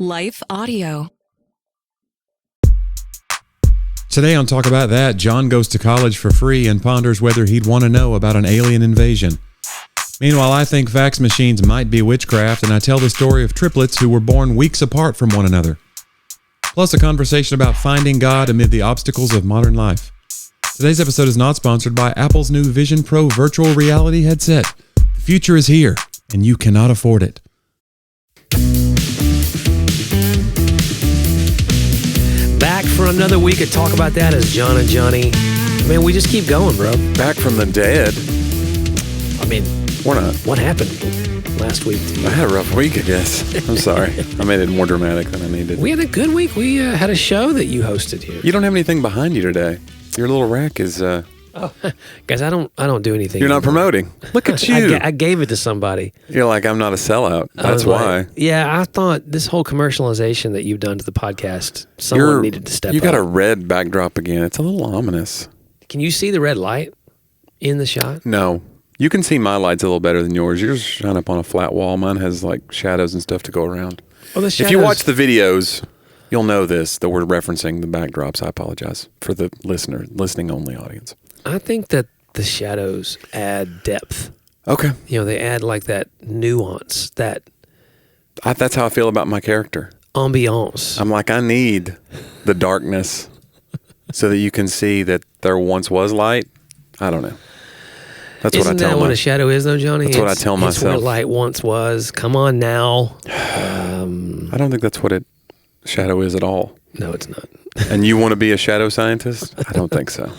Life Audio. Today on Talk About That, John goes to college for free and ponders whether he'd want to know about an alien invasion. Meanwhile, I think fax machines might be witchcraft, and I tell the story of triplets who were born weeks apart from one another. Plus a conversation about finding God amid the obstacles of modern life. Today's episode is not sponsored by Apple's new Vision Pro virtual reality headset. The future is here, and you cannot afford it. Back for another week of Talk About That as John and Jonnie. Man, we just keep going, bro. Back from the dead. I mean, We're not. what happened last week to you? I had a rough week, I guess. I'm sorry. I made it more dramatic than I needed. We had a good week. We had a show that you hosted here. You don't have anything behind you today. Your little rack is... Oh, guys, I don't do anything. You're not anymore. promoting. Look at you. I gave it to somebody. You're like, I'm not a sellout. I That's was like, why. Yeah, I thought this whole commercialization that you've done to the podcast, someone needed to step up. You got a red backdrop again. It's a little ominous. Can you see the red light in the shot? No. You can see my lights a little better than yours. Yours shine up on a flat wall. Mine has like shadows and stuff to go around. Oh, the If shadows. you watch the videos, you'll know this, that we're referencing the backdrops. I apologize for the listening only audience. I think that the shadows add depth. Okay. You know, they add like that nuance, that That's how I feel about my character. ambiance. I'm like, I need the darkness so that you can see that there once was light. I don't know. That's Isn't what I tell that what my... a shadow is, though, Johnny? That's what I tell It's where myself. light once was. Come on now. I don't think that's what shadow is at all. No, it's not. And you want to be a shadow scientist? I don't think so.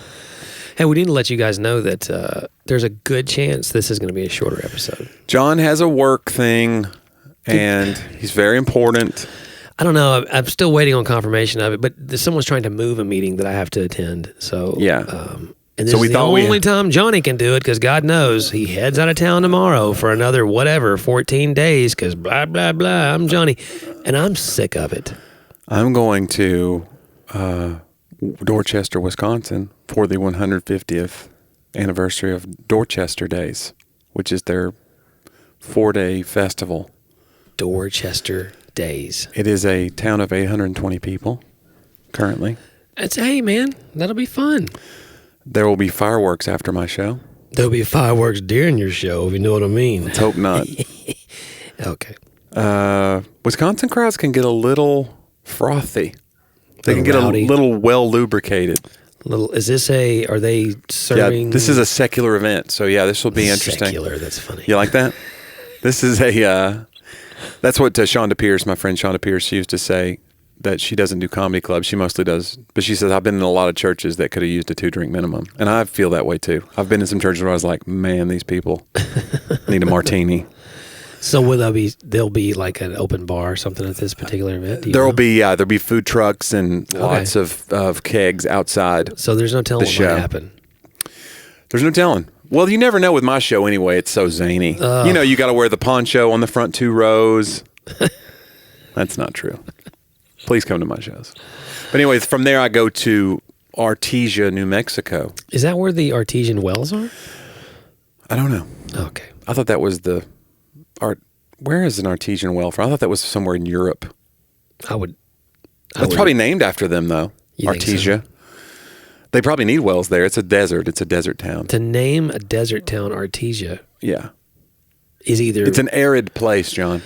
Hey, we need to let you guys know that there's a good chance this is going to be a shorter episode. John has a work thing, and he's very important. I don't know. I'm still waiting on confirmation of it, but someone's trying to move a meeting that I have to attend. So Yeah. And this So we is the thought we- only time Johnny can do it because God knows he heads out of town tomorrow for another 14 days because blah, blah, blah. I'm Johnny. And I'm sick of it. I'm going to Dorchester, Wisconsin for the 150th anniversary of Dorchester Days, which is their 4-day festival. Dorchester Days. It is a town of 820 people currently. Hey, man, that'll be fun. There will be fireworks after my show. There'll be fireworks during your show, if you know what I mean. Let's hope not. Okay. Wisconsin crowds can get a little frothy. They can get rowdy. a little well lubricated. Are they serving? Yeah, this is a secular event, so yeah, this will be interesting. Secular, that's funny. You like that? This is that's what Shonda Pierce, my friend Shonda Pierce, used to say, that she doesn't do comedy clubs. She mostly does. But she says, I've been in a lot of churches that could have used a 2-drink minimum. And I feel that way too. I've been in some churches where I was like, man, these people need a martini. So there'll be like an open bar or something at this particular event? There'll be food trucks and lots of kegs outside. So there's no telling what show. might happen. There's no telling. Well, you never know with my show anyway. It's so zany. You got to wear the poncho on the front 2 rows. That's not true. Please come to my shows. But anyways, from there I go to Artesia, New Mexico. Is that where the artesian wells are? I don't know. Okay. I thought that was where is an artesian well from? I thought that was somewhere in Europe. It's probably named after them, though. You think Artesia. They probably need wells there. It's a desert. It's a desert town. To name a desert town Artesia Yeah. is either... It's an arid place, John.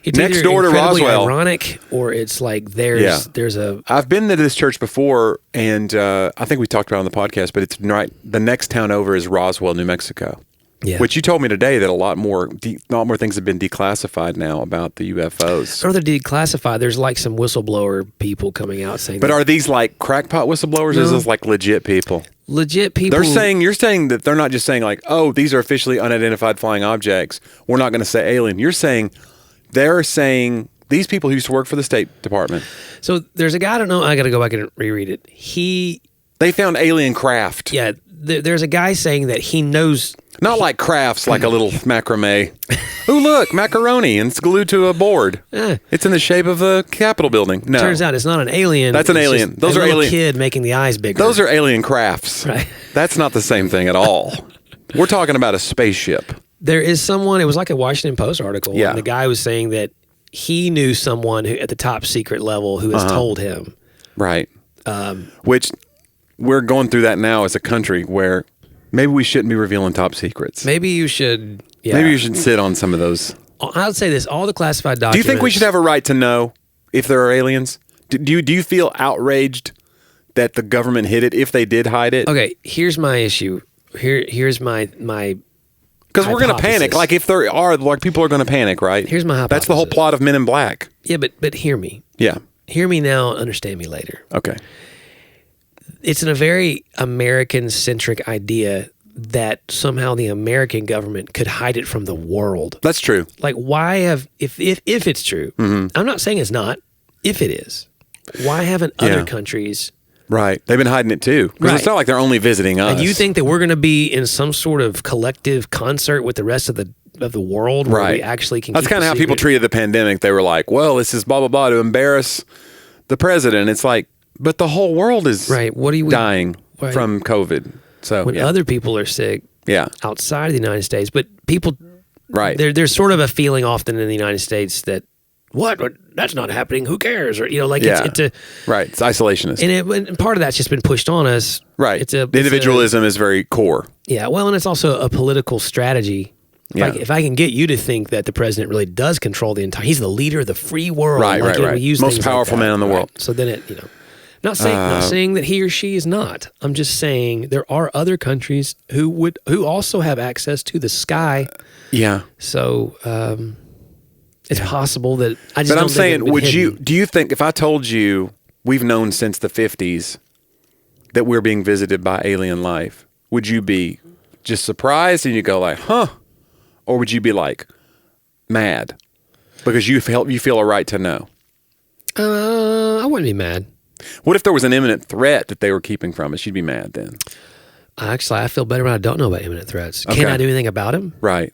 It's next either door to incredibly Roswell. ironic, or it's like there's a... I've been to this church before, and I think we talked about it on the podcast, but it's right. The next town over is Roswell, New Mexico. Yeah. Which you told me today that a lot more things have been declassified now about the U.F.O.s. Or they're declassified. There's like some whistleblower people coming out saying... But are these like crackpot whistleblowers, or is this like legit people? Legit people... You're saying that they're not just saying like, oh, these are officially unidentified flying objects. We're not going to say alien. You're saying, they're saying... These people who used to work for the State Department. So there's a guy, I don't know, I got to go back and reread it. They found alien craft. Yeah, there's a guy saying that he knows... Not like crafts, like a little macrame. Ooh, look, macaroni, and it's glued to a board. It's in the shape of a Capitol building. No. Turns out it's not an alien. That's an alien. Just Those a are little alien. kid making the eyes bigger. Those are alien crafts. Right. That's not the same thing at all. We're talking about a spaceship. There is someone, it was like a Washington Post article. Yeah. And the guy was saying that he knew someone who at the top secret level who has told him. Right. Which we're going through that now as a country where maybe we shouldn't be revealing top secrets. Maybe you should. Yeah. Maybe you should sit on some of those. I would say this: all the classified documents. Do you think we should have a right to know if there are aliens? Do you feel outraged that the government hid it if they did hide it? Okay, here's my issue. Here's my because we're going to panic. Like if there are, like people are going to panic, right? Here's my hypothesis. That's the whole plot of Men in Black. Yeah, but hear me. Yeah. Hear me now. Understand me later. Okay. It's in a very American-centric idea that somehow the American government could hide it from the world. That's true. Like, why have if it's true? I'm not saying it's not. If it is, why haven't other countries? Right. They've been hiding it too. Because it's not like they're only visiting us. And you think that we're going to be in some sort of collective concert with the rest of the world where we actually can That's keep kind of how people treated the pandemic. They were like, well, this is blah, blah, blah to embarrass the president. It's like, but the whole world is dying from COVID. So when other people are sick outside of the United States, but people, there's sort of a feeling often in the United States that, what? That's not happening. Who cares? Or, it's a... Right. It's isolationist. And part of that's just been pushed on us. Right. The individualism is very core. Yeah. Well, and it's also a political strategy. If I can get you to think that the president really does control the entire... He's the leader of the free world. Right. We use most powerful man in the world. So then not saying that he or she is not. I'm just saying there are other countries who also have access to the sky. Yeah. So... it's possible that I just. But don't I'm saying, think do you think if I told you we've known since the 50s that we're being visited by alien life, would you be just surprised and you go like, huh? Or would you be like mad because you feel a right to know? I wouldn't be mad. What if there was an imminent threat that they were keeping from us? You'd be mad then. Actually, I feel better when I don't know about imminent threats. Okay. Can I do anything about them? Right.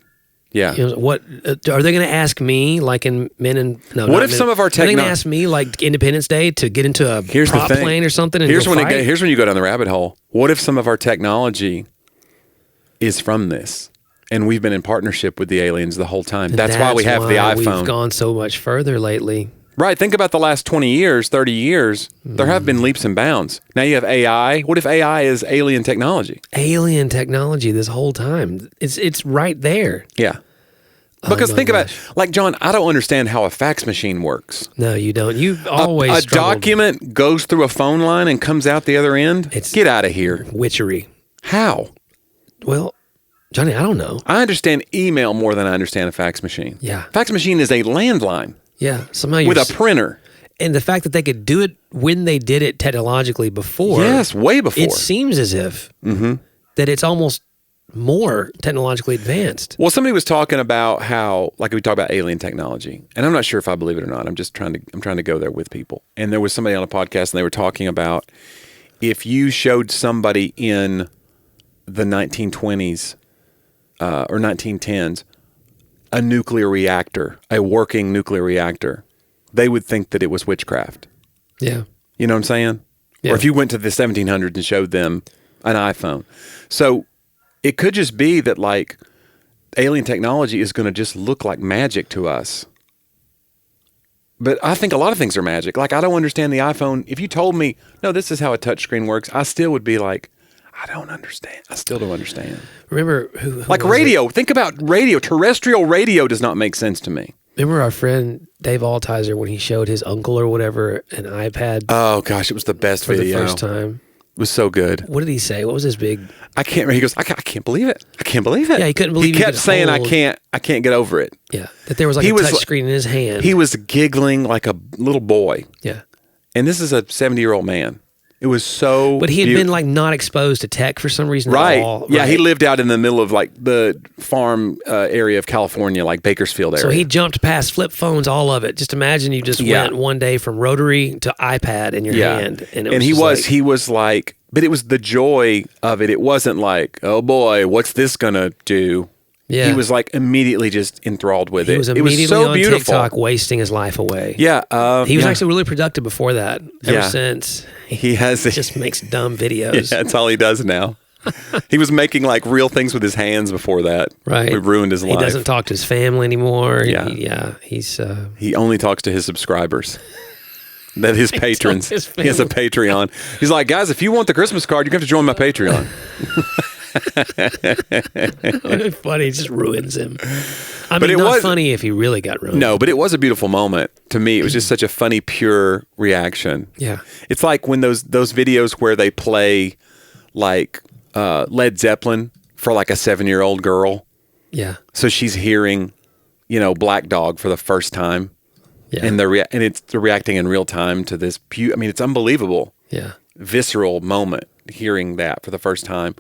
Yeah. What are they going to ask me? Like in Men in No. What if some of our Are they going to ask me like Independence Day to get into a prop plane or something? And here's when you go down the rabbit hole. What if some of our technology is from this, and we've been in partnership with the aliens the whole time? That's why we have the iPhone. We've gone so much further lately. Right. Think about the last 20 years, 30 years. There have been leaps and bounds. Now you have AI. What if AI is alien technology? Alien technology this whole time. It's right there. Yeah. Because think about it. Like, John, I don't understand how a fax machine works. No, you don't. You've always A document goes through a phone line and comes out the other end? Get out of here. Witchery. How? Well, Johnny, I don't know. I understand email more than I understand a fax machine. Yeah. Fax machine is a landline. Yeah, somehow with a printer. And the fact that they could do it when they did it technologically before. Yes, way before. It seems as if that it's almost more technologically advanced. Well, somebody was talking about how, like we talk about alien technology, and I'm not sure if I believe it or not. I'm trying to go there with people. And there was somebody on a podcast, and they were talking about if you showed somebody in the 1920s or 1910s a nuclear reactor, a working nuclear reactor, they would think that it was witchcraft. Yeah. You know what I'm saying? Yeah. Or if you went to the 1700s and showed them an iPhone. So it could just be that like alien technology is going to just look like magic to us. But I think a lot of things are magic. Like I don't understand the iPhone. If you told me, no, this is how a touchscreen works, I still would be like, I don't understand. I still don't understand. Remember who like radio. Think about radio. Terrestrial radio does not make sense to me. Remember our friend Dave Altizer when he showed his uncle or whatever an iPad? Oh gosh, it was the best video. For the first time. It was so good. What did he say? What was his big? I can't remember. He goes, I can't believe it. I can't believe it. Yeah, he couldn't believe. He kept saying, I can't get over it. Yeah, that there was like a touch screen in his hand. He was giggling like a little boy. Yeah, and this is a 70-year-old man. It was so. But he had been like not exposed to tech for some reason. Right. At all. Yeah, he lived out in the middle of like the farm area of California, like Bakersfield area. So he jumped past flip phones, all of it. Just imagine you just went one day from rotary to iPad in your hand, and he was like, but it was the joy of it. It wasn't like, oh boy, what's this gonna do? Yeah. He was like immediately just enthralled with it. He was immediately so on beautiful. TikTok wasting his life away. Yeah. He was actually really productive before that. Ever since. He has just makes dumb videos. Yeah, that's all he does now. He was making like real things with his hands before that. Right. It ruined his life. He doesn't talk to his family anymore. Yeah. He only talks to his subscribers. That his patrons. He has a Patreon. He's like, guys, if you want the Christmas card, you have to join my Patreon. Funny, it just ruins him. I mean, not funny if he really got ruined. No, but it was a beautiful moment to me. It was just such a funny, pure reaction. Yeah, it's like when those videos where they play like Led Zeppelin for like a 7-year-old girl. Yeah, so she's hearing, Black Dog for the first time. Yeah, and they're reacting in real time to this. I mean, it's unbelievable. Yeah, visceral moment hearing that for the first time.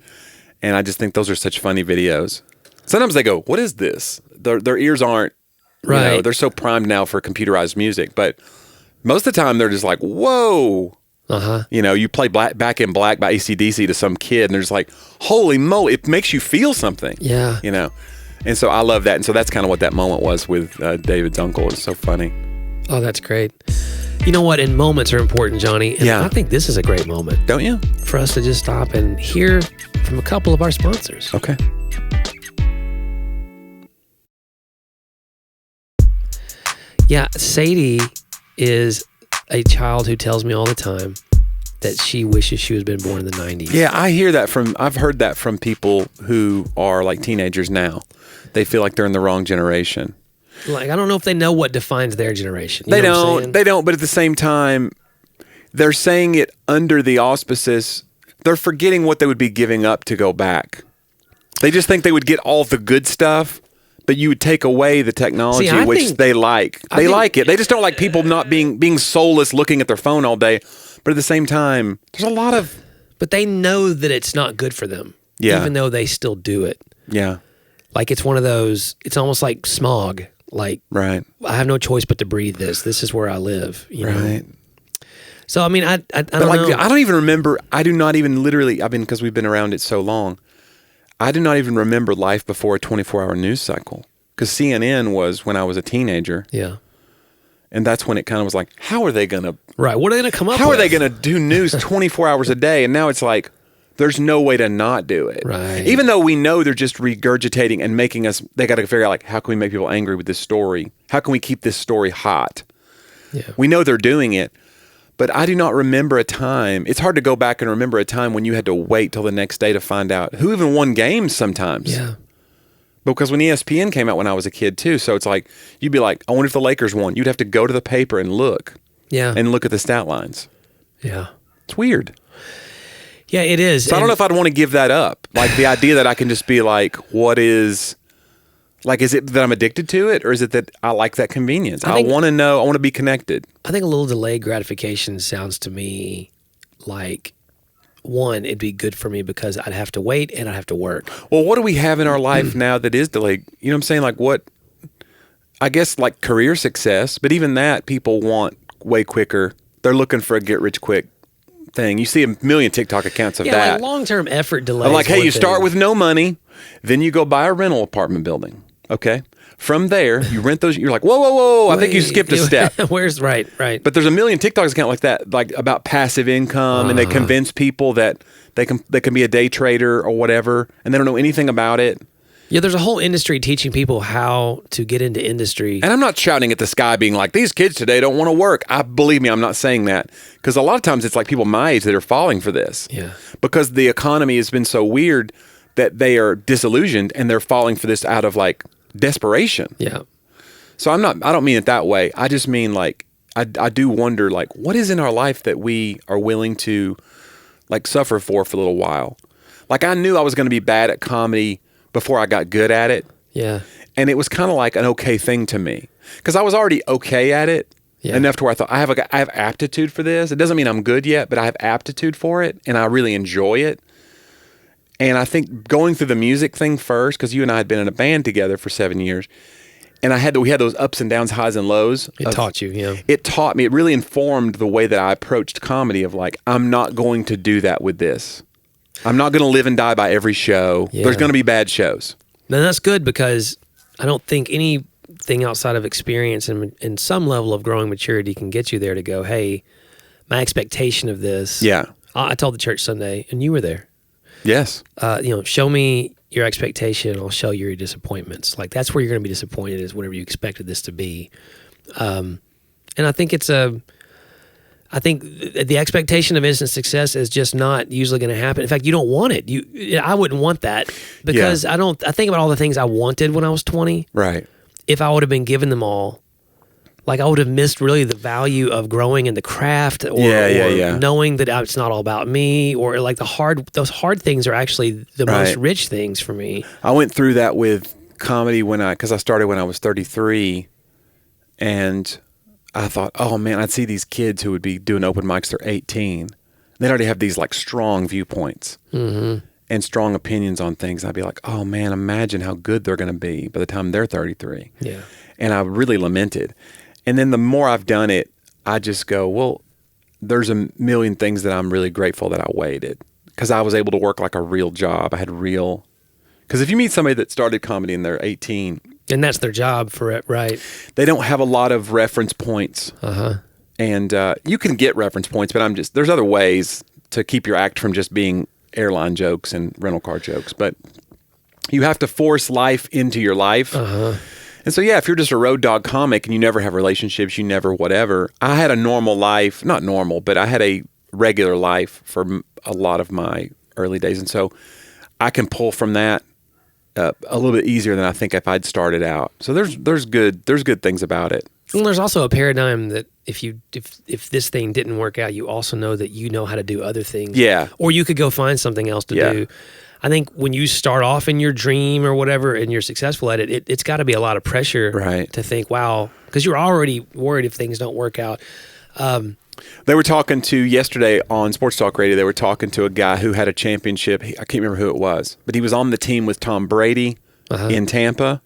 And I just think those are such funny videos. Sometimes they go, what is this? Their ears aren't, right. They're so primed now for computerized music. But most of the time they're just like, whoa. Uh-huh. You play Back in Black by AC/DC to some kid and they're just like, holy moly, it makes you feel something. Yeah. And so I love that. And so that's kind of what that moment was with David's uncle. It's so funny. Oh, that's great. You know what? And moments are important, Jonnie. And I think this is a great moment. Don't you? For us to just stop and hear from a couple of our sponsors. Okay. Yeah, Sadie is a child who tells me all the time that she wishes she was been born in the 90s. Yeah, I've heard that from people who are like teenagers now. They feel like they're in the wrong generation. Like, I don't know if they know what defines their generation. They don't, but at the same time, they're saying it under the auspices. They're forgetting what they would be giving up to go back. They just think they would get all the good stuff, but you would take away the technology, they like. They like it. They just don't like people not being soulless, looking at their phone all day. But at the same time, there's a lot of... But they know that it's not good for them, even though they still do it. Yeah. Like, it's one of those, it's almost like smog. Like, right. I have no choice but to breathe this. This is where I live. Right. So, I mean, I don't know. I don't even remember. I do not even literally, because we've been around it so long, I do not even remember life before a 24-hour news cycle. Because CNN was when I was a teenager. Yeah. And that's when it kind of was like, how are they going to... Right. What are they going to come up with? How are they going to do news 24 hours a day? And now it's like, there's no way to not do it. Right. Even though we know they're just regurgitating and making us... They got to figure out, like, how can we make people angry with this story? How can we keep this story hot? Yeah. We know they're doing it. But I do not remember a time... It's hard to go back and remember a time when you had to wait till the next day to find out who even won games sometimes. Yeah. Because when ESPN came out when I was a kid too, so it's like, you'd be like, I wonder if the Lakers won. You'd have to go to the paper and look. Yeah. And look at the stat lines. Yeah. It's weird. Yeah, it is. So I don't know if I'd want to give that up. Like the idea that I can just be like, is it that I'm addicted to it? Or is it that I like that convenience? I want to know, I want to be connected. I think a little delayed gratification sounds to me like... One, it'd be good for me because I'd have to wait and I'd have to work. Well, what do we have in our life now that is delayed? You know what I'm saying? Like what, I guess like career success, but even that people want way quicker. They're looking for a get rich quick thing. You see a million TikTok accounts of that. Like long-term effort delay. I'm like, hey, you start with no money, then you go buy a rental apartment building. Okay. From there, you rent those. You're like, whoa! I think you skipped a step. Where's right? But there's a million TikToks account like that, like about passive income, and they convince people that they can be a day trader or whatever, and they don't know anything about it. Yeah, there's a whole industry teaching people how to get into industry. And I'm not shouting at the sky, being like, these kids today don't want to work. Believe me, I'm not saying that, because a lot of times it's like people my age that are falling for this. Yeah, because the economy has been so weird that they are disillusioned and they're falling for this out of like desperation. Yeah. So I don't mean it that way. I just mean like, I do wonder like, what is in our life that we are willing to like suffer for a little while? Like I knew I was going to be bad at comedy before I got good at it. Yeah. And it was kind of like an okay thing to me because I was already okay at it enough to where I thought I have aptitude for this. It doesn't mean I'm good yet, but I have aptitude for it and I really enjoy it. And I think going through the music thing first, because you and I had been in a band together for 7 years, and we had those ups and downs, highs and lows. It taught you, yeah. It taught me. It really informed the way that I approached comedy of like, I'm not going to do that with this. I'm not going to live and die by every show. Yeah. There's going to be bad shows. And that's good because I don't think anything outside of experience and some level of growing maturity can get you there to go, hey, my expectation of this. Yeah. I told the church Sunday, and you were there. Yes. Show me your expectation, I'll show you your disappointments. Like that's where you're going to be disappointed is whatever you expected this to be. And I think I think the expectation of instant success is just not usually going to happen. In fact, you don't want it. I wouldn't want that because I think about all the things I wanted when I was 20. Right. If I would have been given them all, like I would have missed really the value of growing in the craft or knowing that it's not all about me or like those hard things are actually the most rich things for me. I went through that with comedy because I started when I was 33 and I thought, oh man, I'd see these kids who would be doing open mics, they're 18. They'd already have these like strong viewpoints and strong opinions on things. I'd be like, oh man, imagine how good they're going to be by the time they're 33. Yeah. And I really lamented. And then the more I've done it, I just go, well, there's a million things that I'm really grateful that I waited because I was able to work like a real job. I had because if you meet somebody that started comedy and they're 18. And that's their job for it, right? They don't have a lot of reference points. And you can get reference points, but there's other ways to keep your act from just being airline jokes and rental car jokes. But you have to force life into your life. And so, if you're just a road dog comic and you never have relationships, you never whatever. I had a normal life, not normal, but I had a regular life for a lot of my early days. And so I can pull from that a little bit easier than I think if I'd started out. So there's good things about it. Well, there's also a paradigm that if this thing didn't work out, you also know that you know how to do other things. Yeah. Or you could go find something else to do. I think when you start off in your dream or whatever and you're successful at it, it's got to be a lot of pressure to think, wow, because you're already worried if things don't work out. They were talking to yesterday on Sports Talk Radio. They were talking to a guy who had a championship. I can't remember who it was, but he was on the team with Tom Brady in Tampa,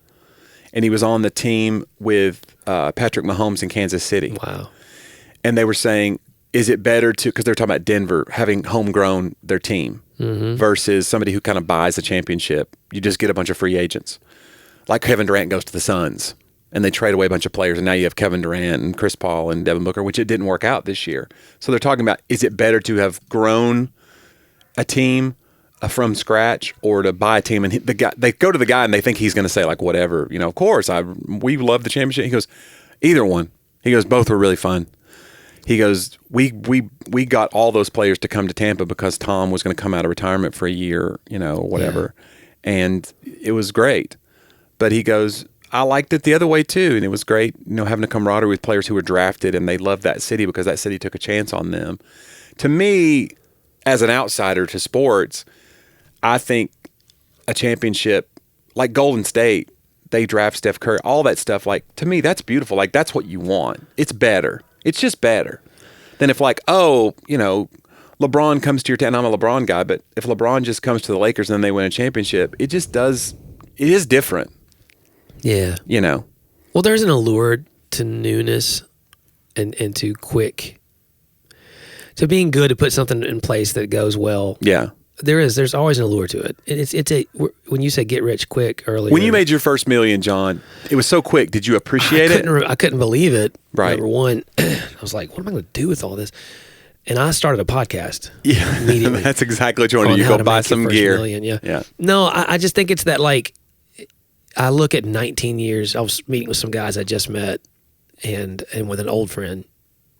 and he was on the team with Patrick Mahomes in Kansas City. Wow. And they were saying, is it better because they're talking about Denver having homegrown their team versus somebody who kind of buys a championship. You just get a bunch of free agents. Like Kevin Durant goes to the Suns. And they trade away a bunch of players, and now you have Kevin Durant and Chris Paul and Devin Booker, which it didn't work out this year. So they're talking about, is it better to have grown a team from scratch or to buy a team? And they go to the guy and they think he's going to say like, whatever, of course, we love the championship. He goes, either one. He goes, both were really fun. He goes, we got all those players to come to Tampa because Tom was going to come out of retirement for a year, whatever. Yeah. And it was great. But he goes, I liked it the other way too, and it was great, having a camaraderie with players who were drafted, and they loved that city because that city took a chance on them. To me, as an outsider to sports, I think a championship, like Golden State, they draft Steph Curry, all that stuff, like, to me, that's beautiful. Like, that's what you want. It's better. It's just better than if LeBron comes to your town. I'm a LeBron guy, but if LeBron just comes to the Lakers and then they win a championship, it is different. Yeah. Well, there's an allure to newness and to being good to put something in place that goes well. Yeah. There's always an allure to it. When you said get rich quick earlier. When you made your first $1 million, John, it was so quick. Did you appreciate it? I couldn't believe it. Right. Number one, I was like, what am I going to do with all this? And I started a podcast. Yeah. Immediately. That's exactly what you want to do. You go buy some gear. Yeah. No, I just think it's that like, I look at 19 years. I was meeting with some guys I just met, and with an old friend,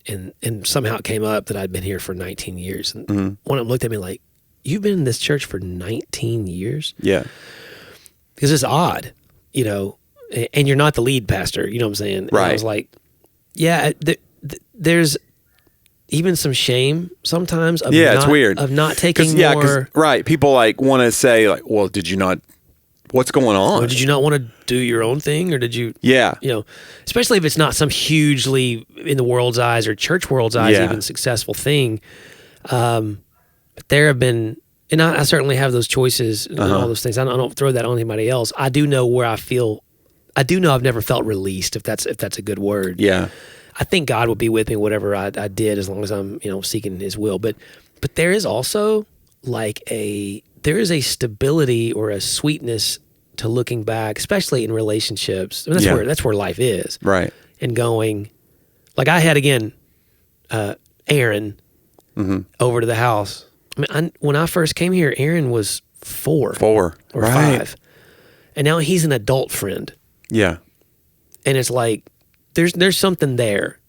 and somehow it came up that I'd been here for 19 years. And one of them looked at me like, "You've been in this church for 19 years?" Yeah, because it's odd, and you're not the lead pastor. You know what I'm saying? Right. And I was like, "Yeah, there's even some shame sometimes." It's weird of not taking more. Right, people like want to say like, "Well, did you not?" What's going on? Or did you not want to do your own thing, or did you? Yeah, especially if it's not some hugely, in the world's eyes or church world's eyes, even successful thing. But there have been, and I certainly have those choices and all those things. I don't throw that on anybody else. I do know where I feel. I do know I've never felt released, if that's a good word. Yeah, I think God will be with me whatever I did, as long as I'm seeking His will. But there is also there is a stability or a sweetness to looking back, especially in relationships. I mean, that's where life is. Right. And going, like I had again, Aaron over to the house I mean, when I first came here, Aaron was 4 or right. 5. And now he's an adult friend. Yeah. And it's like, there's something there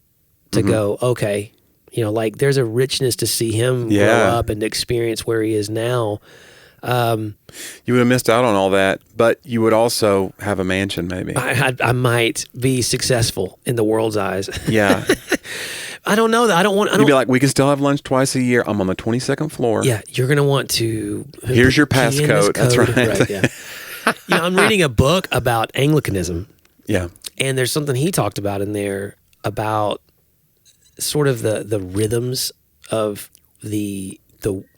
to go, okay, you know, like there's a richness to see him grow up and experience where he is now. You would have missed out on all that, but you would also have a mansion maybe. I might be successful in the world's eyes. Yeah. I don't know that. You'd be like, we can still have lunch twice a year. I'm on the 22nd floor. Yeah, you're going to want to... Here's your passcode. That's right. Yeah. You know, I'm reading a book about Anglicanism. Yeah. And there's something he talked about in there about sort of the rhythms of the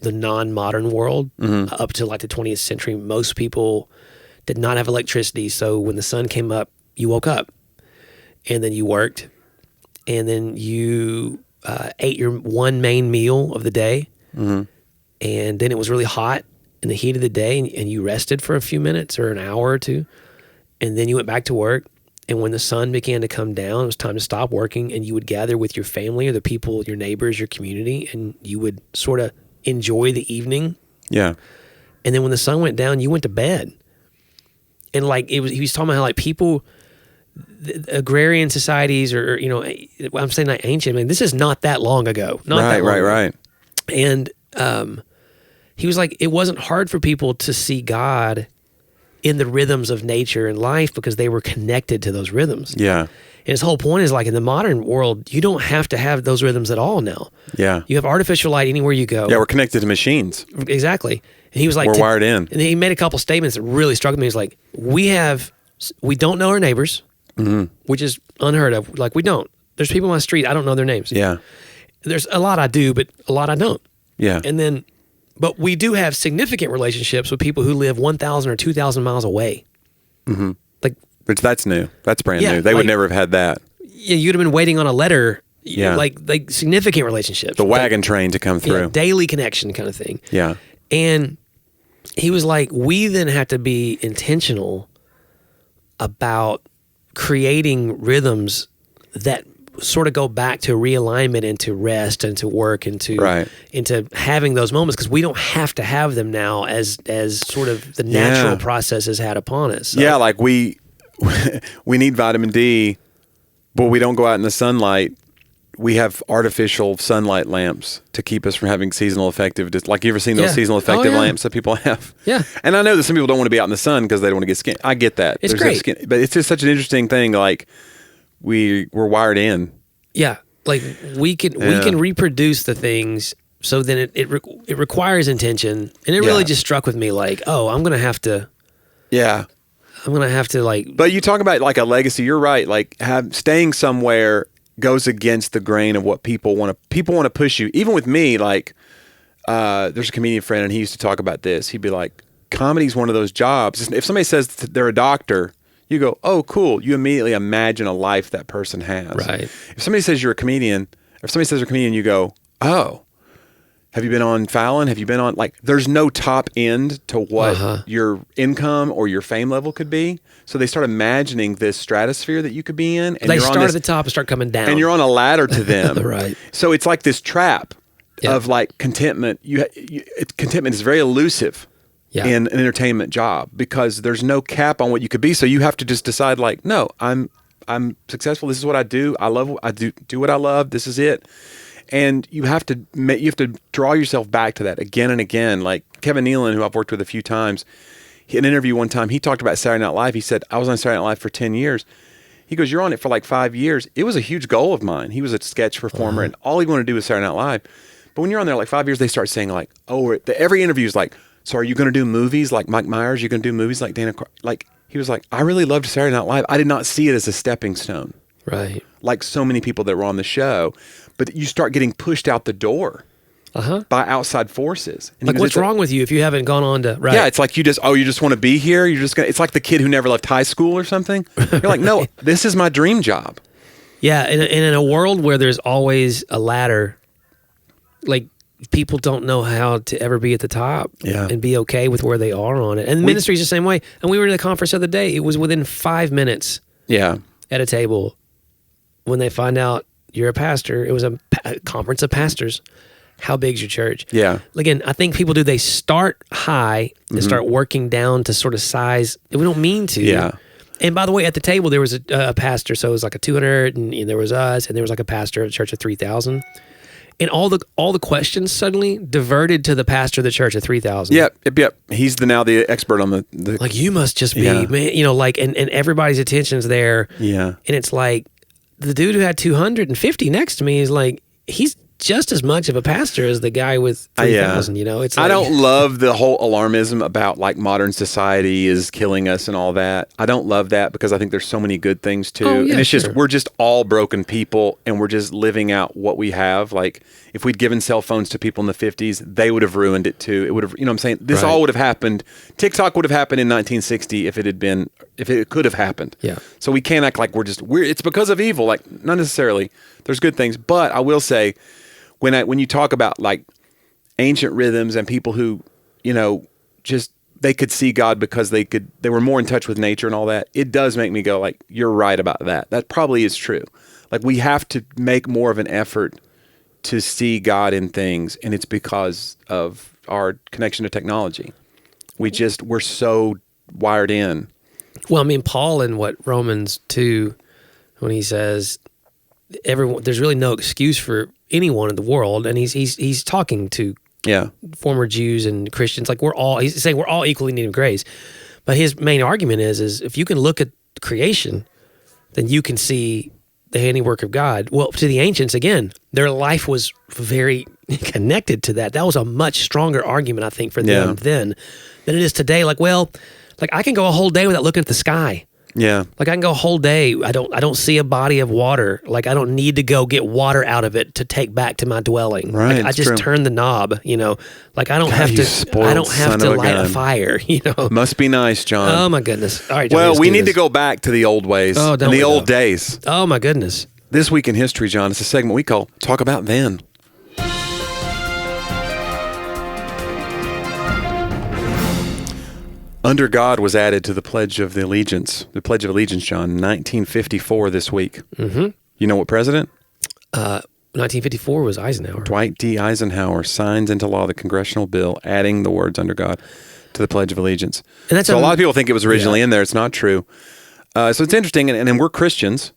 non-modern world up to like the 20th century. Most people did not have electricity, so when the sun came up, you woke up, and then you worked, and then you ate your one main meal of the day, and then it was really hot in the heat of the day, and you rested for a few minutes or an hour or two, and then you went back to work. And when the sun began to come down, it was time to stop working, and you would gather with your family or the people, your neighbors, your community, and you would sort of enjoy the evening. Yeah. And then when the sun went down, you went to bed. And like he was talking about how like people, agrarian societies, or you know, I'm saying like ancient. I mean, this is not that long ago. Right. And he was like, it wasn't hard for people to see God in the rhythms of nature and life because they were connected to those rhythms. Yeah. And his whole point is like in the modern world, you don't have to have those rhythms at all now. Yeah. You have artificial light anywhere you go. Yeah, we're connected to machines. Exactly. And he was like, we're wired in. And he made a couple statements that really struck me. He's like, we don't know our neighbors, which is unheard of. Like, we don't. There's people on my street, I don't know their names. Yeah. There's a lot I do, but a lot I don't. Yeah. And then, but we do have significant relationships with people who live 1,000 or 2,000 miles away. Mm-hmm. Like, which that's new. That's brand Yeah, new. They like- would never have had that. yeah, you'd have been waiting on a letter. Yeah. Like significant relationships. The wagon train to come through. Daily connection kind of thing. Yeah. And he was like, we then have to be intentional about creating rhythms that sort of go back to realignment and to rest and to work and to into having those moments, because we don't have to have them now as sort of the natural process has had upon us. So, Yeah, like we need vitamin D, but we don't go out in the sunlight. We have artificial sunlight lamps to keep us from having seasonal affective. Like, you ever seen those seasonal affective lamps that people have? Yeah. And I know that some people don't want to be out in the sun because they don't want to get skin. I get that. It's There's great. but it's just such an interesting thing. Like, we're wired in. Yeah. Like we can reproduce the things. So then it requires intention. And it really just struck with me like, oh, I'm going to have to like. But you talk about like a legacy. You're right. Like, staying somewhere goes against the grain of what people want to push you. Even with me, like, there's a comedian friend, and he used to talk about this. He'd be like, comedy's one of those jobs. If somebody says they're a doctor, you go, oh, cool. You immediately imagine a life that person has. Right. If somebody says you're a comedian, you go, oh, have you been on Fallon? Have you been on, like, there's no top end to what your income or your fame level could be. So they start imagining this stratosphere that you could be in. And they you're start on at the top and start coming down. And you're on a ladder to them. Right. So it's like this trap of like contentment. Contentment is very elusive in an entertainment job because there's no cap on what you could be. So you have to just decide like, no, I'm successful. This is what I do. I do what I love. This is it. And you have to draw yourself back to that again and again. Like Kevin Nealon, who I've worked with a few times, in an interview one time, he talked about Saturday Night Live. He said, I was on Saturday Night Live for 10 years. He goes, you're on it for like 5 years. It was a huge goal of mine. He was a sketch performer, and all he wanted to do was Saturday Night Live. But when you're on there like 5 years, they start saying like, every interview is like, so are you going to do movies like Mike Myers? You're going to do movies like Dana? Like, he was like, I really loved Saturday Night Live. I did not see it as a stepping stone. Right. Like so many people that were on the show. But you start getting pushed out the door by outside forces. And like, what's wrong with you if you haven't gone on to, right? Yeah, it's like you just want to be here. It's like the kid who never left high school or something. You're like, no, this is my dream job. Yeah, and in a world where there's always a ladder, like, people don't know how to ever be at the top and be okay with where they are on it. And ministry's the same way. And we were at a conference the other day. It was within 5 minutes at a table when they find out you're a pastor. It was a conference of pastors. how big's your church? Yeah. Again, I think people do. They start high and start working down to sort of size. We don't mean to. Yeah. And by the way, at the table there was a pastor, so it was like a 200, and there was us, and there was like a pastor at a church of 3,000. And all the questions suddenly diverted to the pastor of the church of 3,000. Yep. He's now the expert on the like, you must just be, man, and everybody's attention's there. Yeah. And it's like, the dude who had 250 next to me is like, he's just as much of a pastor as the guy with 3,000, It's like, I don't love the whole alarmism about like modern society is killing us and all that. I don't love that because I think there's so many good things too. Oh, yeah, and it's sure. just, we're just all broken people and we're just living out what we have. Like if we'd given cell phones to people in the 50s, they would have ruined it too. It would have, what I'm saying? This all would have happened. TikTok would have happened in 1960 if it could have happened. Yeah. So we can't act like it's because of evil. Like not necessarily. There's good things, but I will say, when you talk about like ancient rhythms and people who, just they could see God because they were more in touch with nature and all that, it does make me go like, you're right about that. That probably is true. Like we have to make more of an effort to see God in things, and it's because of our connection to technology. We're so wired in. Well, I mean, Paul in Romans 2, when he says there's really no excuse for anyone in the world, and he's talking to former Jews and Christians, like he's saying we're all equally in need of grace. But his main argument is if you can look at creation, then you can see the handiwork of God. Well, to the ancients, again, their life was very connected to that. That was a much stronger argument, I think, for them then than it is today. Like I can go a whole day without looking at the sky. Yeah. Like I can go a whole day. I don't see a body of water. Like I don't need to go get water out of it to take back to my dwelling. Right. Like, I just turn the knob, Like I don't have to light a fire, Must be nice, John. Oh my goodness. All right, John, well, we need to go back to the old ways and the old days. Oh my goodness. This Week in History, John, it's a segment we call Talk About Then. Under God was added to the Pledge of Allegiance. The Pledge of Allegiance, John, 1954 this week. Mm-hmm. You know what president? 1954 was Eisenhower. Dwight D. Eisenhower signs into law the congressional bill adding the words "under God" to the Pledge of Allegiance. And so a lot of people think it was originally in there. It's not true. So it's interesting, and we're Christians,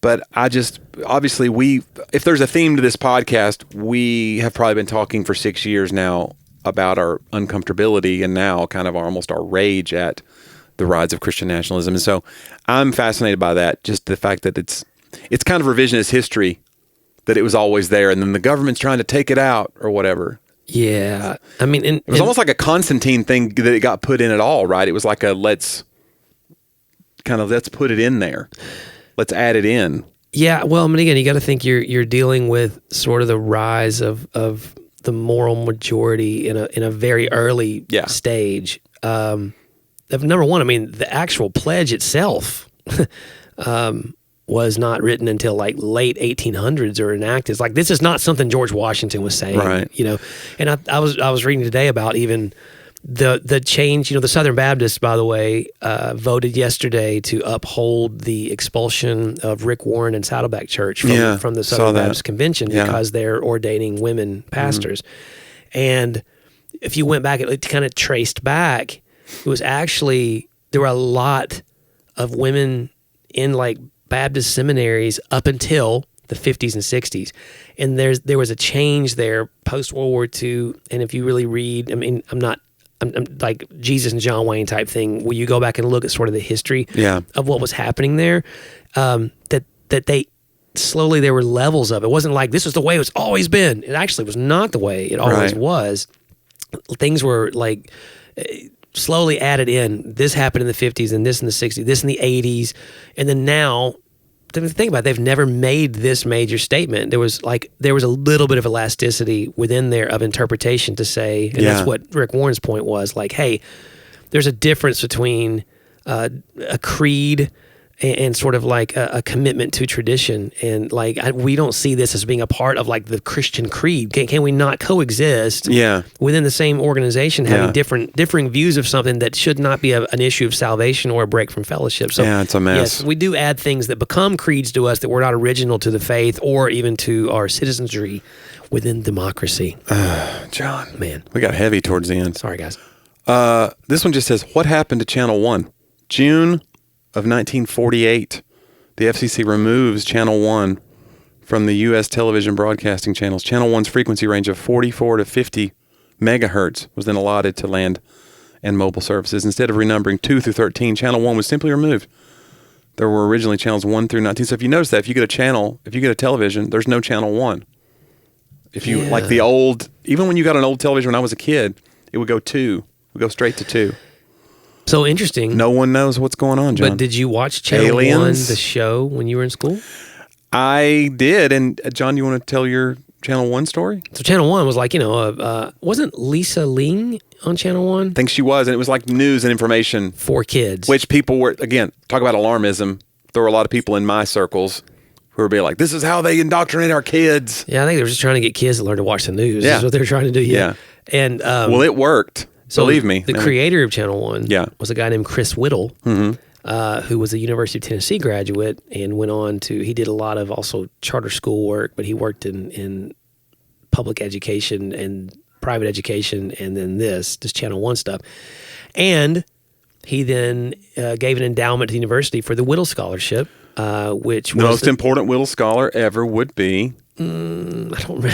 but obviously if there's a theme to this podcast, we have probably been talking for 6 years now about our uncomfortability and now kind of almost our rage at the rise of Christian nationalism. And so I'm fascinated by that, just the fact that it's kind of revisionist history, that it was always there and then the government's trying to take it out or whatever. Yeah. I mean, it was almost like a Constantine thing that it got put in at all, right? It was like let's put it in there. Let's add it in. Yeah. Well, I mean, again, you got to think you're dealing with sort of the rise of the moral majority in a very early stage. Number one, I mean, the actual pledge itself was not written until like late 1800s or enacted. It's like, this is not something George Washington was saying, right? And I was reading today about even the change. The Southern Baptists, by the way, voted yesterday to uphold the expulsion of Rick Warren and Saddleback Church from the Southern Baptist Convention because they're ordaining women pastors. Mm-hmm. And if you went back, it kind of traced back. It was actually, there were a lot of women in like Baptist seminaries up until the 50s and 60s. And there was a change there post World War II. And if you really read, I mean, I'm like Jesus and John Wayne type thing, where you go back and look at sort of the history of what was happening there, that they slowly, there were levels of it. It wasn't like this is the way it's always been. It actually was not the way it always was. Things were like slowly added in. This happened in the 50s and this in the 60s, this in the 80s. And then now, think about it, they've never made this major statement. There was a little bit of elasticity within there of interpretation to say, and that's what Rick Warren's point was, like, hey, there's a difference between a creed and sort of like a commitment to tradition. And like, we don't see this as being a part of like the Christian creed. Can we not coexist within the same organization, having differing views of something that should not be an issue of salvation or a break from fellowship? So it's a mess. Yes, we do add things that become creeds to us that were not original to the faith or even to our citizenry within democracy. John. Man. We got heavy towards the end. Sorry, guys. This one just says, what happened to Channel 1? June of 1948, the FCC removes Channel 1 from the U.S. television broadcasting channels. Channel 1's frequency range of 44 to 50 megahertz was then allotted to land and mobile services. Instead of renumbering 2 through 13, Channel 1 was simply removed. There were originally channels 1 through 19. So if you notice that, if you get a television, there's no Channel 1. If you, like the old, even when you got an old television when I was a kid, it would go 2. It would go straight to 2. So interesting. No one knows what's going on, John. But did you watch Channel 1, the show, when you were in school? I did. And John, you want to tell your Channel 1 story? So Channel 1 was like, wasn't Lisa Ling on Channel 1? I think she was. And it was like news and information. For kids. Which people were, again, talk about alarmism. There were a lot of people in my circles who were being like, this is how they indoctrinate our kids. Yeah, I think they were just trying to get kids to learn to watch the news. Yeah. That's what they were trying to do. Yeah. And well, it worked. So believe me. The creator of Channel 1 was a guy named Chris Whittle, who was a University of Tennessee graduate and went on to, he did a lot of also charter school work, but he worked in public education and private education and then this Channel 1 stuff. And he then gave an endowment to the university for the Whittle Scholarship, which was the most important Whittle scholar ever would be I don't remember.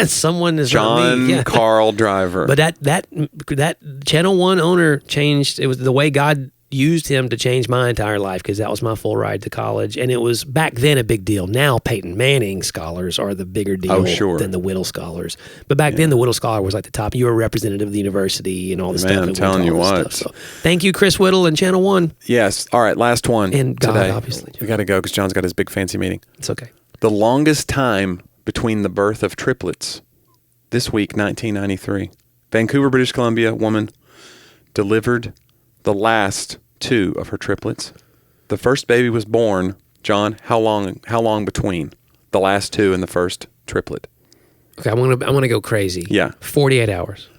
Someone is John Carl Driver. But that Channel 1 owner changed. It was the way God used him to change my entire life, because that was my full ride to college. And it was back then a big deal. Now Peyton Manning scholars are the bigger deal than the Whittle scholars. But back then the Whittle scholar was like the top. You were a representative of the university and all the stuff. I'm telling you what. So thank you, Chris Whittle and Channel 1. Yes. All right, last one. And God, today. obviously. We got to go because John's got his big fancy meeting. It's okay. The longest time between the birth of triplets. This week, 1993. Vancouver, British Columbia, woman delivered the last 2 of her triplets. The first baby was born. John, how long between the last 2 and the first triplet? Okay, I'm gonna go crazy. Yeah. 48 hours.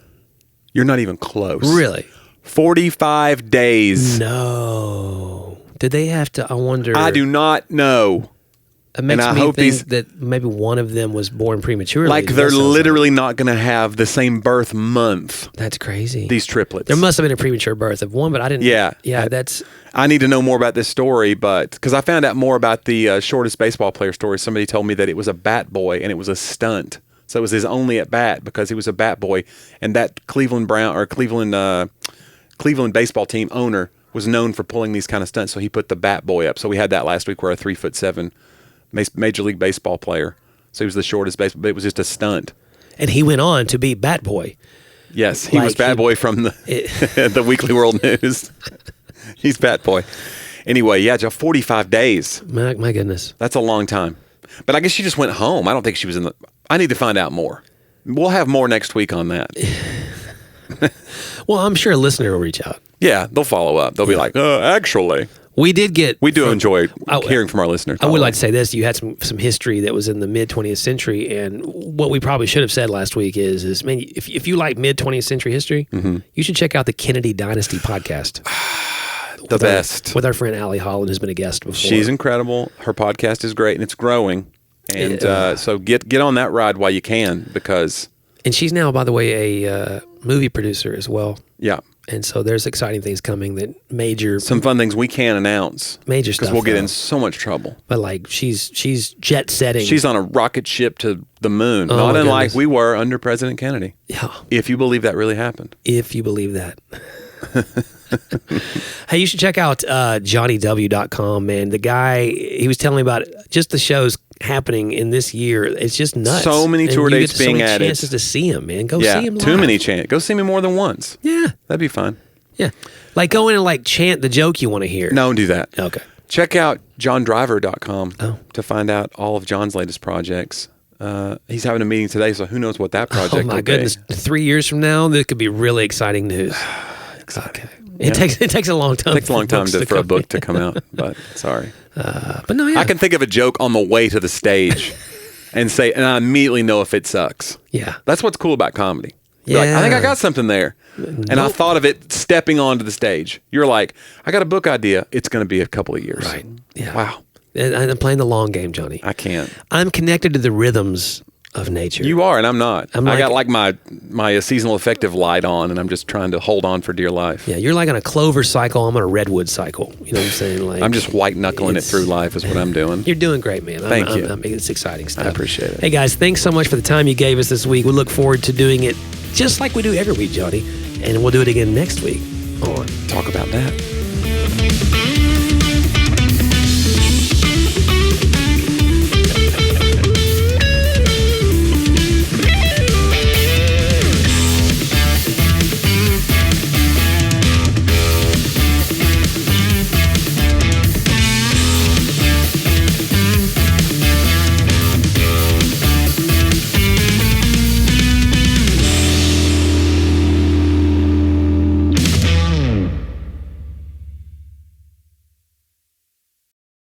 You're not even close. Really? 45 days. No. Did they have to? I wonder. I do not know. It makes me think that maybe one of them was born prematurely. Like they're literally not going to have the same birth month. That's crazy. These triplets. There must have been a premature birth of one, but I didn't. Yeah. I need to know more about this story, but because I found out more about the shortest baseball player story. Somebody told me that it was a bat boy and it was a stunt. So it was his only at bat because he was a bat boy, and that Cleveland baseball team owner was known for pulling these kind of stunts. So he put the bat boy up. So we had that last week, where a 3'7" Major League Baseball player. So he was the shortest baseball, but it was just a stunt. And he went on to be Bat Boy. Yes, he was Bat Boy from the Weekly World News. He's Bat Boy. Anyway, yeah, Joe, 45 days. My goodness. That's a long time. But I guess she just went home. I don't think she was in the... I need to find out more. We'll have more next week on that. Well, I'm sure a listener will reach out. Yeah, they'll follow up. They'll be like, actually... We do enjoy hearing from our listeners. I would like to say this. You had some history that was in the mid-20th century, and what we probably should have said last week is man, if you like mid-20th century history, you should check out the Kennedy Dynasty podcast. The best. With our friend Allie Holland, who's been a guest before. She's incredible. Her podcast is great, and it's growing. And so get on that ride while you can, because... And she's now, by the way, a movie producer as well. Yeah. And so there's exciting things coming some fun things we can't announce. Major stuff. Because we'll get in so much trouble. But like she's jet setting. She's on a rocket ship to the moon. Not unlike we were under President Kennedy. Yeah. If you believe that really happened. If you believe that. Hey, you should check out JonnieW.com, man. The guy, he was telling me about just the shows happening in this year. It's just nuts. So many tour dates being added. Chances to see him, man. Go see him live. Too many chances. Go see me more than once. Yeah. That'd be fun. Yeah. Like go in and like chant the joke you want to hear. No, don't do that. Okay. Check out JohnDriver.com to find out all of John's latest projects. He's having a meeting today, so who knows what that project will be. Oh my goodness. 3 years from now, this could be really exciting news. Exciting. It takes a long time. It takes a long time for a book in. to come out, but sorry. But no, yeah. I can think of a joke on the way to the stage and I immediately know if it sucks. Yeah. That's what's cool about comedy. Yeah. Like, I think I got something there. And I thought of it stepping onto the stage. You're like, I got a book idea. It's going to be a couple of years. Right. Yeah. Wow. And I'm playing the long game, Jonnie. I can't. I'm connected to the rhythms of nature. You are, and I'm not. I'm I got like my seasonal affective light on, and I'm just trying to hold on for dear life. Yeah, you're like on a clover cycle. I'm on a redwood cycle. You know what I'm saying? Like I'm just white knuckling it through life is what I'm doing. You're doing great, man. Thank you. It's exciting stuff. I appreciate it. Hey, guys, thanks so much for the time you gave us this week. We look forward to doing it just like we do every week, Jonnie. And we'll do it again next week on Talk About That.